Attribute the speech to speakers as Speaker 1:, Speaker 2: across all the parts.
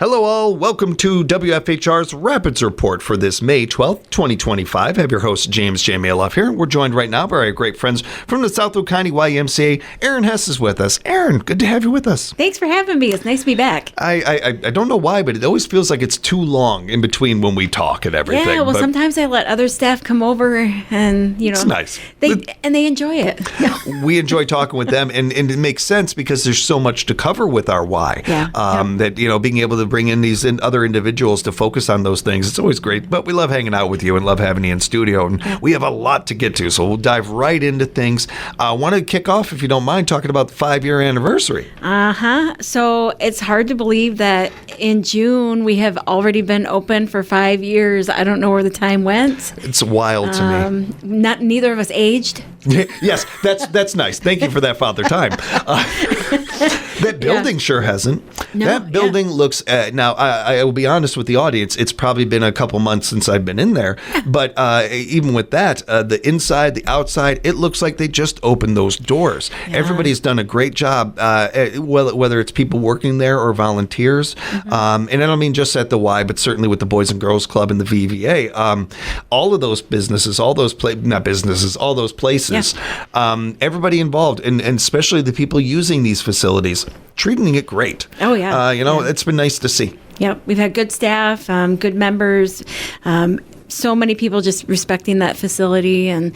Speaker 1: Hello all, welcome to WFHR's Rapids Report for this May 12th, 2025. I have your host, James J. Malouf here. We're joined right now by our great friends from the South Wood County YMCA. Erin Hess is with us. Erin, good to have you with us.
Speaker 2: Thanks for having me. It's nice to be back.
Speaker 1: I don't know why, but it always feels like it's too long in between when we talk and everything.
Speaker 2: Yeah, well, sometimes I let other staff come over and,
Speaker 1: it's nice.
Speaker 2: They enjoy it.
Speaker 1: We enjoy talking with them, and it makes sense because there's so much to cover with our Y. That, being able to bring in these other individuals to focus on those things, it's always great. But we love hanging out with you and love having you in studio, and we have a lot to get to, so we'll dive right into things. I want to kick off, if you don't mind, talking about the 5-year anniversary.
Speaker 2: So it's hard to believe that in June we have already been open for 5 years. I don't know where the time went.
Speaker 1: It's wild to me.
Speaker 2: Neither of us aged.
Speaker 1: Yes, that's nice. Thank you for that, Father Time. That building sure hasn't.
Speaker 2: No,
Speaker 1: that building looks, now I will be honest with the audience, it's probably been a couple months since I've been in there, but even with that, the inside, the outside, it looks like they just opened those doors. Yeah. Everybody's done a great job, whether it's people working there or volunteers, and I don't mean just at the Y, but certainly with the Boys and Girls Club and the VVA, all of those businesses, all those places, everybody involved, and especially the people using these facilities, treating it great.
Speaker 2: Oh, yeah.
Speaker 1: It's been nice to see.
Speaker 2: Yep. We've had good staff, good members, so many people just respecting that facility, and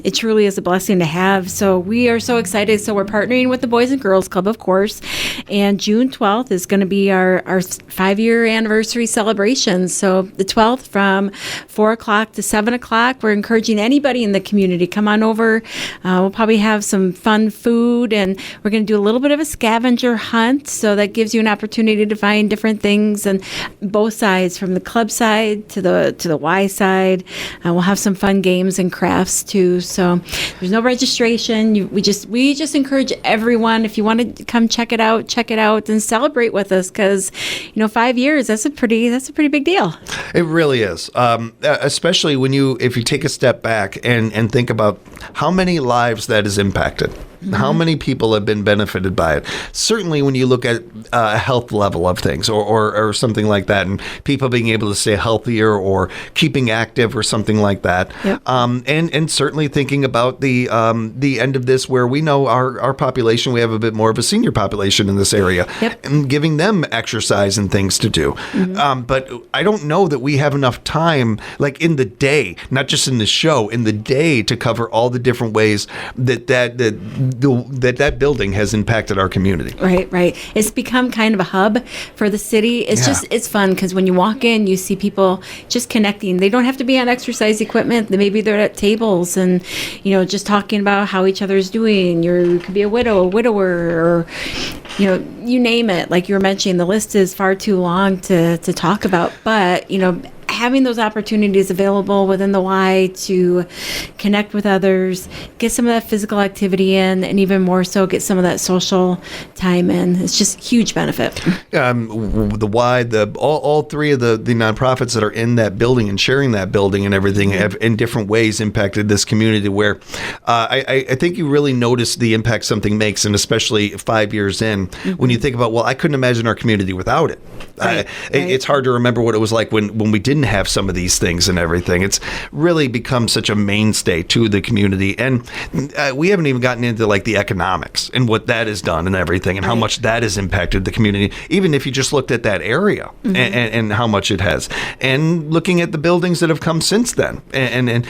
Speaker 2: it truly is a blessing to have. So we are so excited. So we're partnering with the Boys and Girls Club, of course, and June 12th is going to be our 5-year anniversary celebration. So the 12th from 4 o'clock to 7 o'clock, we're encouraging anybody in the community, come on over. We'll probably have some fun food, and we're going to do a little bit of a scavenger hunt. So that gives you an opportunity to find different things, and both sides, from the club side to the Y side. We'll have some fun games and crafts too. So there's no registration. We just encourage everyone, if you want to come check it out and celebrate with us, because 5 years, that's a pretty big deal.
Speaker 1: It really is, especially if you take a step back and think about how many lives that has impacted. How many people have been benefited by it? Certainly when you look at a health level of things or something like that, and people being able to stay healthier or keeping active or something like that. Yep. And certainly thinking about the end of this, where we know our population, we have a bit more of a senior population in this area, and giving them exercise and things to do. But I don't know that we have enough time, like in the day, not just in the show, in the day, to cover all the different ways that building has impacted our community.
Speaker 2: Right. It's become kind of a hub for the city. It's fun because when you walk in, you see people just connecting. They don't have to be on exercise equipment. Maybe they're at tables and, just talking about how each other's doing. You could be a widower, or, you name it. Like you were mentioning, the list is far too long to talk about. But, having those opportunities available within the Y to connect with others, get some of that physical activity in, and even more so, get some of that social time in. It's just huge benefit.
Speaker 1: The Y, all three of the nonprofits that are in that building and sharing that building and everything have in different ways impacted this community, where I think you really notice the impact something makes, and especially 5 years in, when you think about, I couldn't imagine our community without it. Right. It's hard to remember what it was like when we didn't have some of these things and everything. It's really become such a mainstay to the community, and we haven't even gotten into like the economics and what that has done and everything, and how much that has impacted the community, even if you just looked at that area and how much it has, and looking at the buildings that have come since then, and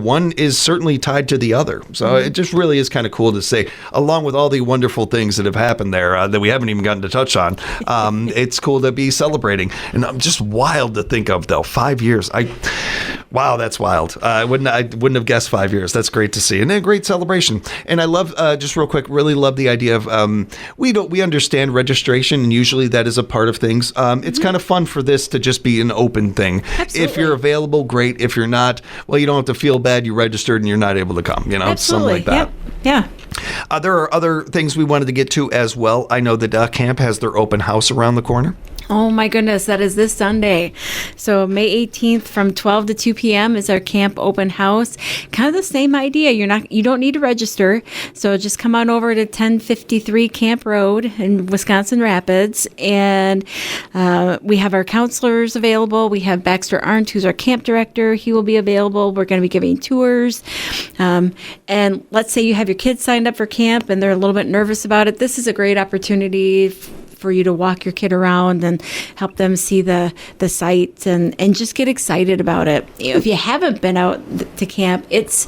Speaker 1: one is certainly tied to the other. So it just really is kind of cool to say, along with all the wonderful things that have happened there that we haven't even gotten to touch on, it's cool to be celebrating. And I'm just wild to think of, though, 5 years. Wow, that's wild. I wouldn't have guessed 5 years. That's great to see, and a great celebration. And I love, just real quick, really love the idea of we understand registration, and usually that is a part of things. It's kind of fun for this to just be an open thing.
Speaker 2: Absolutely.
Speaker 1: If you're available, great. If you're not, you don't have to feel bad. You registered and you're not able to come. Something like that.
Speaker 2: Yep. Yeah.
Speaker 1: There are other things we wanted to get to as well. I know that Camp has their open house around the corner.
Speaker 2: Oh my goodness, that is this Sunday. So May 18th from 12 to 2 p.m. is our camp open house. Kind of the same idea. You don't need to register. So just come on over to 1053 Camp Road in Wisconsin Rapids. And we have our counselors available. We have Baxter Arndt, who's our camp director. He will be available. We're going to be giving tours. And let's say you have your kids signed up for camp and they're a little bit nervous about it. This is a great opportunity for you to walk your kid around and help them see the sights and just get excited about it. If you haven't been out to camp, it's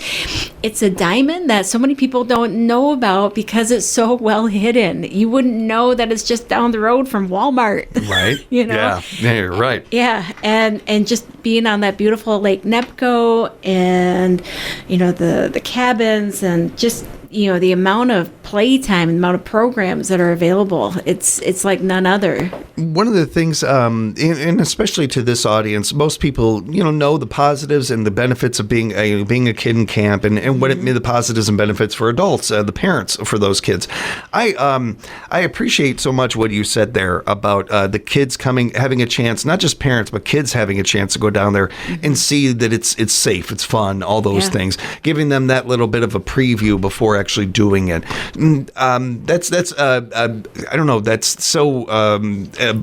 Speaker 2: a diamond that so many people don't know about because it's so well hidden. You wouldn't know that it's just down the road from Walmart.
Speaker 1: Right.
Speaker 2: Yeah,
Speaker 1: you're right.
Speaker 2: Yeah, and just being on that beautiful Lake Nepco and, the cabins and just, the amount of playtime, the amount of programs that are available, it's like none other.
Speaker 1: One of the things, and especially to this audience, most people, know the positives and the benefits of being a kid in camp and what it means, the positives and benefits for adults, the parents for those kids. I appreciate so much what you said there about the kids having a chance, not just parents, but kids having a chance to go down there and see that it's safe, it's fun, all those things, giving them that little bit of a preview before actually doing it. That's I don't know, that's so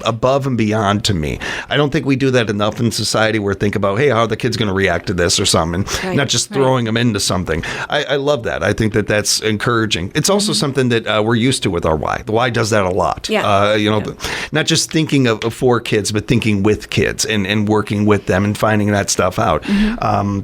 Speaker 1: above and beyond to me. I don't think we do that enough in society where think about, hey, how are the kids going to react to this or something, not just throwing them into something. I love that. I think that's encouraging. It's also something that we're used to with our Y. The Y does that a lot. Not just thinking of for kids, but thinking with kids and working with them and finding that stuff out.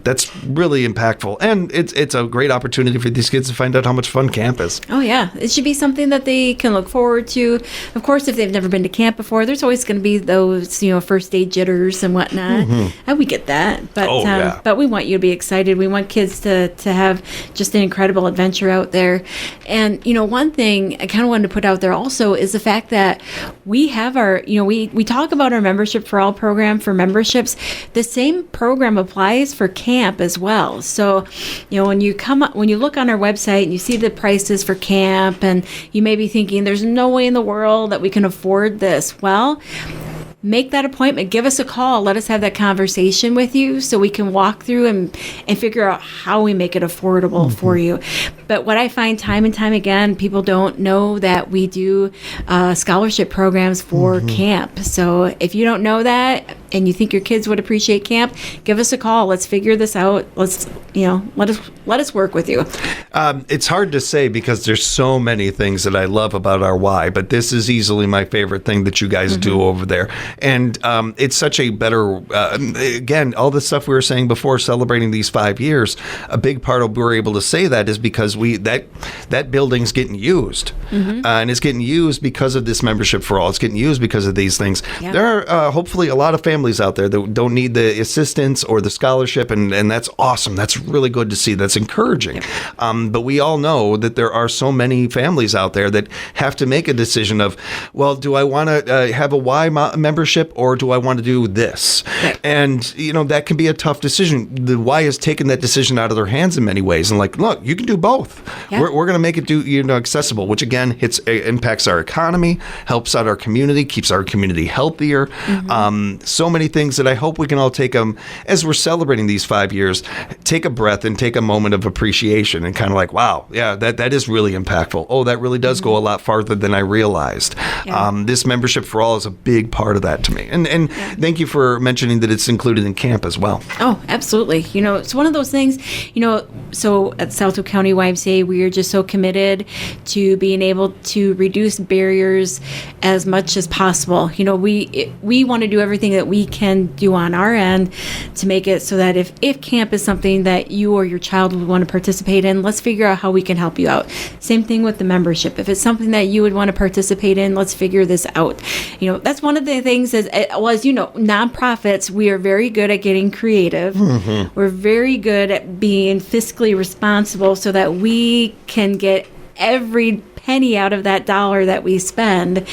Speaker 1: That's really impactful. And it's a great opportunity for these kids to find out how much fun camp is.
Speaker 2: Oh, yeah. It should be something that they can look forward to. Of course, if they've never been to camp before, there's always going to be those, first day jitters and whatnot. And we get that. But but we want you to be excited. We want kids to have just an incredible adventure out there. And, one thing I kind of wanted to put out there also is the fact that we have our, we talk about our Membership for All program for memberships. The same program applies for camp as well. So, when you look on our website and you see the prices for camp and you may be thinking there's no way in the world that we can afford this. Well, make that appointment. Give us a call. Let us have that conversation with you so we can walk through and figure out how we make it affordable for you. But what I find time and time again, people don't know that we do scholarship programs for camp. So if you don't know that and you think your kids would appreciate camp, give us a call. Let's figure this out. Let's, let us work with you.
Speaker 1: It's hard to say because there's so many things that I love about our Y, but this is easily my favorite thing that you guys do over there. And it's such a better, again, all the stuff we were saying before, celebrating these 5 years, a big part of we're able to say that is because that building's getting used. And it's getting used because of this Membership for All. It's getting used because of these things. Yeah. There are hopefully a lot of families out there that don't need the assistance or the scholarship, and that's awesome. That's really good to see. That's encouraging. Yep. But we all know that there are so many families out there that have to make a decision of, well, do I want to have a Y membership or do I want to do this? Right. And, that can be a tough decision. The Y has taken that decision out of their hands in many ways. And look, you can do both. Yeah. We're going to make it accessible, which again impacts our economy, helps out our community, keeps our community healthier. So many things that I hope we can all take as we're celebrating these 5 years, take a breath and take a moment of appreciation and kind of wow, yeah, that is really impactful. Oh, that really does go a lot farther than I realized. Yeah. This Membership for All is a big part of that to me. And thank you for mentioning that it's included in camp as well.
Speaker 2: Oh, absolutely. It's one of those things, so at South Wood County YMCA, we are just so committed to being able to reduce barriers as much as possible. We want to do everything that we can do on our end to make it so that if camp is something that you or your child would want to participate in, let's figure out how we can help you out. Same thing with the membership. If it's something that you would want to participate in, let's figure this out. That's one of the things as nonprofits, we are very good at getting creative. We're very good at being fiscally responsible so that we can get every penny out of that dollar that we spend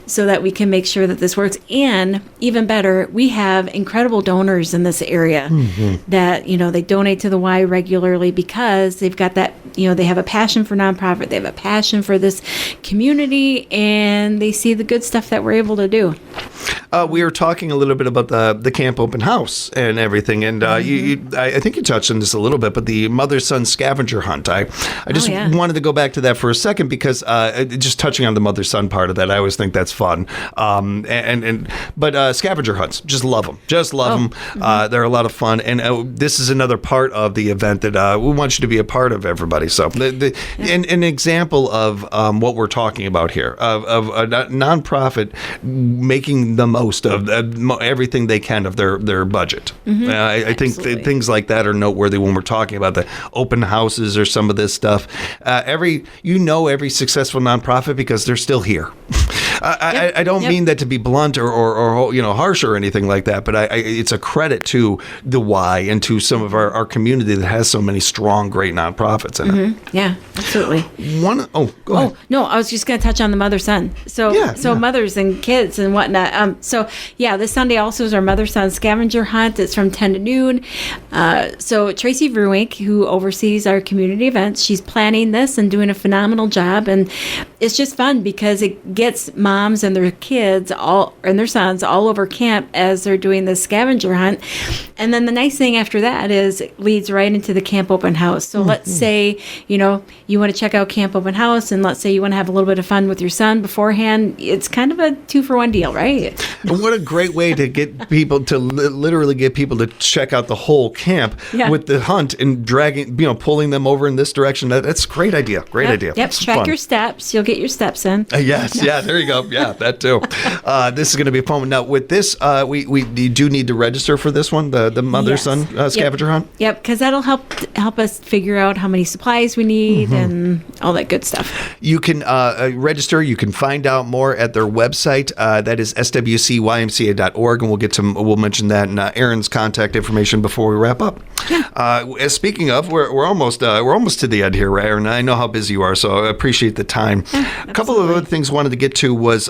Speaker 2: so that we can make sure that this works. And even better, we have incredible donors in this area that, they donate to the Y regularly because they've got that, they have a passion for nonprofit. They have a passion for this community and they see the good stuff that we're able to do.
Speaker 1: We were talking a little bit about the camp open house and everything, and I think you touched on this a little bit, but the mother-son scavenger hunt. I just wanted to go back to that for a second because just touching on the mother-son part of that, I always think that's fun. But scavenger hunts, just love them. They're a lot of fun, and this is another part of the event that we want you to be a part of, everybody. So, an example of what we're talking about here, of a nonprofit making the most of everything they can of their budget. I think things like that are noteworthy when we're talking about the open houses or some of this stuff. Every successful nonprofit because they're still here. I don't mean that to be blunt or harsh or anything like that, but it's a credit to the Y and to some of our community that has so many strong, great nonprofits in it.
Speaker 2: Yeah, absolutely.
Speaker 1: Go ahead.
Speaker 2: No, I was just going to touch on the mother-son. So mothers and kids and whatnot. This Sunday also is our mother-son scavenger hunt. It's from 10 to noon. So Tracy Verwink, who oversees our community events, she's planning this and doing a phenomenal job. And it's just fun because it gets moms and their kids and their sons all over camp as they're doing this scavenger hunt. And then the nice thing after that is it leads right into the camp open house. So let's say, you want to check out camp open house, and let's say you want to have a little bit of fun with your son beforehand. It's kind of a 2-for-1 deal, right?
Speaker 1: And what a great way to get people to literally get people to check out the whole camp with the hunt and dragging, pulling them over in this direction. That's a great idea. Great idea.
Speaker 2: Yep. Track your steps. You'll get your steps in.
Speaker 1: Yes. Yeah. There you go. Yeah, that too. This is going to be fun. Now with this, we do need to register for this one, the mother-son scavenger hunt. Yep,
Speaker 2: because that'll help us figure out how many supplies we need and all that good stuff.
Speaker 1: You can register. You can find out more at their website. That is swcymca.org, and we'll mention that in Erin's contact information before we wrap up. Yeah. Speaking of, we're almost to the end here, Erin. I know how busy you are, so I appreciate the time. A couple of other things I wanted to get to was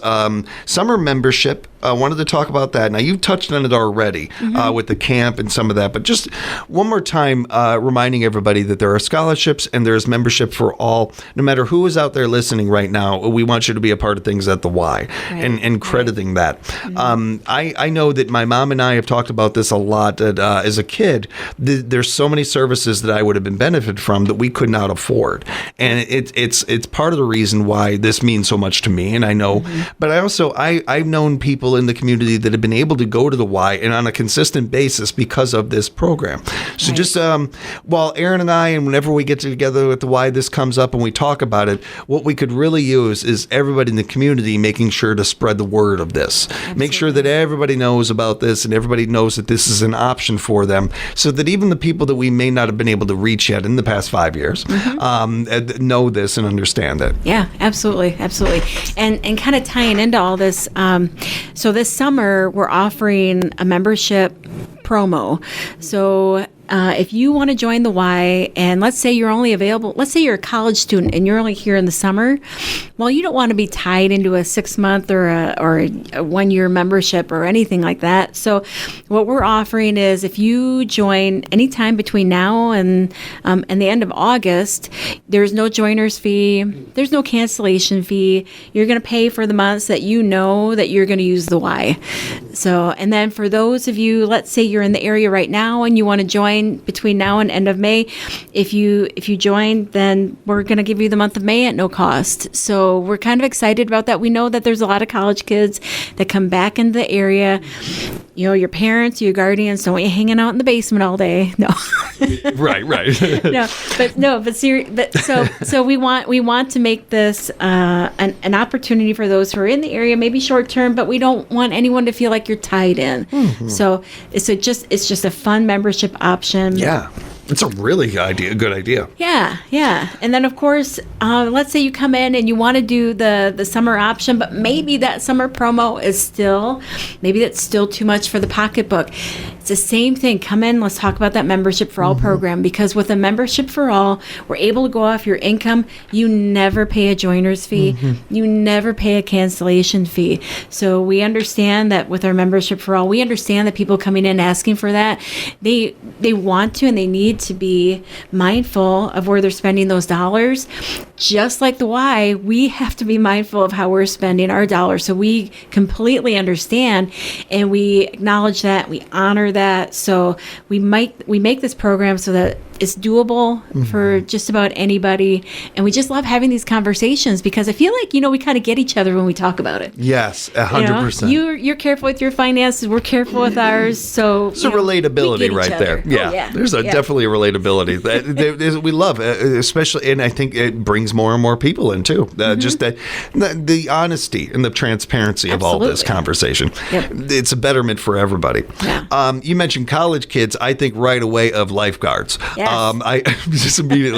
Speaker 1: summer membership. I wanted to talk about that. Now, you've touched on it already with the camp and some of that, but just one more time reminding everybody that there are scholarships and there's membership for all. No matter who is out there listening right now, we want you to be a part of things at the Y and crediting that. I know that my mom and I have talked about this a lot, that as a kid, there's so many services that I would have been benefited from that we could not afford. And it's part of the reason why this means so much to me. And I know, but I've known people in the community that have been able to go to the Y and on a consistent basis because of this program. So just while Erin and I, and whenever we get together with the Y, this comes up and we talk about it, what we could really use is everybody in the community making sure to spread the word of this. Absolutely. Make sure that everybody knows about this and everybody knows that this is an option for them, so that even the people that we may not have been able to reach yet in the past 5 years know this and understand it.
Speaker 2: Yeah, absolutely. And kind of tying into all this, so this summer we're offering a membership promo. So if you want to join the Y, and let's say you're only available, let's say you're a college student and you're only here in the summer, well, you don't want to be tied into a 6-month or a 1-year membership or anything like that. So what we're offering is if you join anytime between now and the end of August, there's no joiner's fee, there's no cancellation fee. You're going to pay for the months that you know that you're going to use the Y. So, and then for those of you, let's say you're in the area right now and you want to join between now and end of May, if you join, then we're going to give you the month of May at no cost. So we're kind of excited about that. We know that there's a lot of college kids that come back into the area. Your parents, your guardians don't want you hanging out in the basement all day. No.
Speaker 1: Right.
Speaker 2: So we want to make this an opportunity for those who are in the area, maybe short term, but we don't want anyone to feel like you're tied in. So it's just a fun membership option.
Speaker 1: Yeah. It's a really good idea.
Speaker 2: Yeah. And then, of course, let's say you come in and you want to do the summer option, but maybe that summer promo is that's still too much for the pocketbook. It's the same thing. Come in, let's talk about that membership for all program, because with a membership for all, we're able to go off your income. You never pay a joiner's fee. You never pay a cancellation fee. So we understand that with our membership for all, we understand that people coming in asking for that, they want to and they need to be mindful of where they're spending those dollars. Just like the Y, we have to be mindful of how we're spending our dollars. So we completely understand and we acknowledge that, we honor that. So we make this program so that it's doable for just about anybody. And we just love having these conversations because I feel like, we kind of get each other when we talk about it.
Speaker 1: Yes, 100%.
Speaker 2: You're careful with your finances. We're careful with ours. So
Speaker 1: it's a relatability right there. Yeah. There's definitely a relatability that we love, especially, and I think it brings more and more people in too. Just the honesty and the transparency of all this conversation.
Speaker 2: Yep.
Speaker 1: It's a betterment for everybody.
Speaker 2: Yeah.
Speaker 1: You mentioned college kids. I think right away of lifeguards.
Speaker 2: Yes.
Speaker 1: I just immediately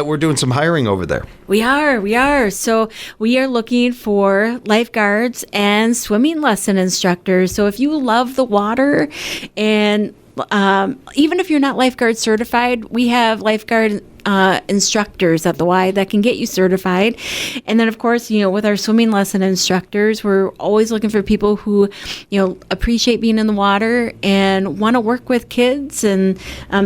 Speaker 1: we're doing some hiring over there.
Speaker 2: We are. So we are looking for lifeguards and swimming lesson instructors. So if you love the water and even if you're not lifeguard certified, we have lifeguard instructors at the Y that can get you certified. And then, of course, with our swimming lesson instructors, we're always looking for people who, appreciate being in the water and want to work with kids and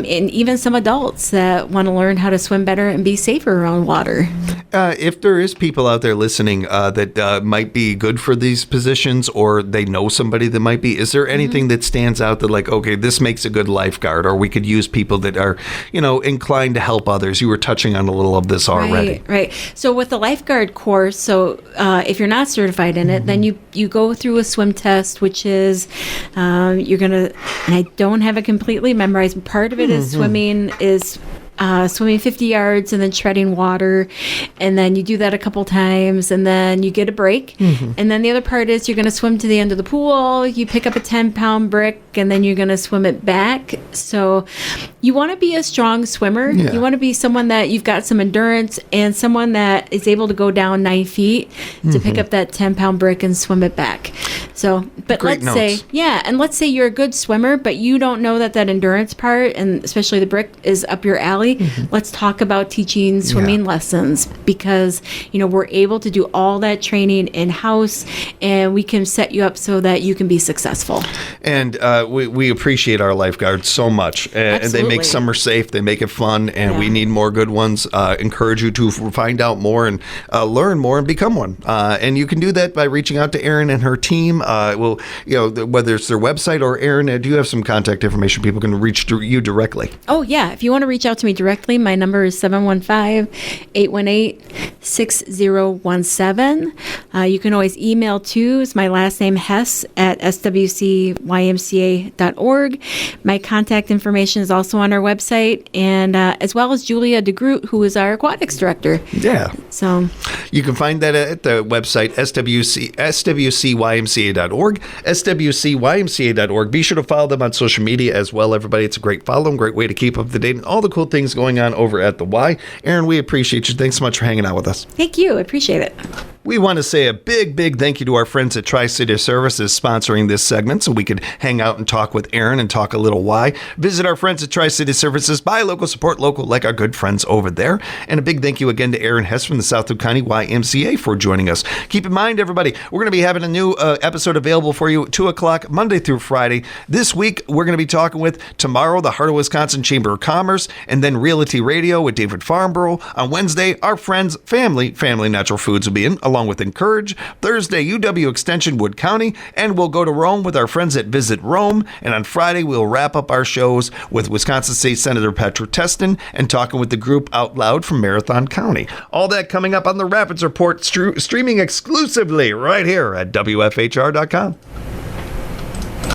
Speaker 2: even some adults that want to learn how to swim better and be safer around water.
Speaker 1: If there is people out there listening that might be good for these positions or they know somebody that might be, is there anything that stands out that like, okay, this makes a good lifeguard, or we could use people that are, inclined to help others? You were touching on a little of this already.
Speaker 2: Right. So with the lifeguard course, if you're not certified in it, then you go through a swim test, which is you're going to, and I don't have it completely memorized, part of it is swimming 50 yards and then treading water. And then you do that a couple times and then you get a break. And then the other part is you're going to swim to the end of the pool. You pick up a 10-pound brick and then you're going to swim it back. So you want to be a strong swimmer.
Speaker 1: Yeah.
Speaker 2: You want to be someone that you've got some endurance and someone that is able to go down 9 feet to pick up that 10-pound brick and swim it back. So, but
Speaker 1: Great notes.
Speaker 2: let's say you're a good swimmer, but you don't know that endurance part, and especially the brick, is up your alley. Let's talk about teaching swimming lessons because, we're able to do all that training in-house and we can set you up so that you can be successful.
Speaker 1: And we appreciate our lifeguards so much. And they make summer safe. They make it fun. And we need more good ones. Encourage you to find out more and learn more and become one. And you can do that by reaching out to Erin and her team. Whether it's their website or Erin, do you have some contact information people can reach you directly?
Speaker 2: Oh, yeah. If you want to reach out to me directly, my number is 715-818-6017. You can always email too. It's my last name, Hess, at swcymca.org. My contact information is also on our website, and as well as Julia DeGroot, who is our aquatics director.
Speaker 1: Yeah.
Speaker 2: So
Speaker 1: you can find that at the website, swcymca.org, swcymca.org. Be sure to follow them on social media as well, everybody. It's a great follow and great way to keep up to date and all the cool things going on over at the Y. Erin, we appreciate you. Thanks so much for hanging out with us.
Speaker 2: thank you. I appreciate it.
Speaker 1: We want to say a big thank you to our friends at Tri-City Services sponsoring this segment so we could hang out and talk with Erin and talk a little Y. Visit our friends at Tri-City Services. Buy local, support local, like our good friends over there. And a big thank you again to Erin Hess from the South Wood County YMCA for joining us. Keep in mind, everybody, we're going to be having a new episode available for you at 2 o'clock, Monday through Friday. This week, we're going to be talking with tomorrow, the Heart of Wisconsin Chamber of Commerce, and then Realty Radio with David Farnborough. On Wednesday, our friends, Family Natural Foods will be in, along with Encourage. Thursday, UW Extension, Wood County, and we'll go to Rome with our friends at Visit Rome. And on Friday, we'll wrap up our shows with Wisconsin State Senator Petra Testin and talking with the group Out Loud from Marathon County. All that coming up on the Rapids Report, streaming exclusively right here at WFHR.com.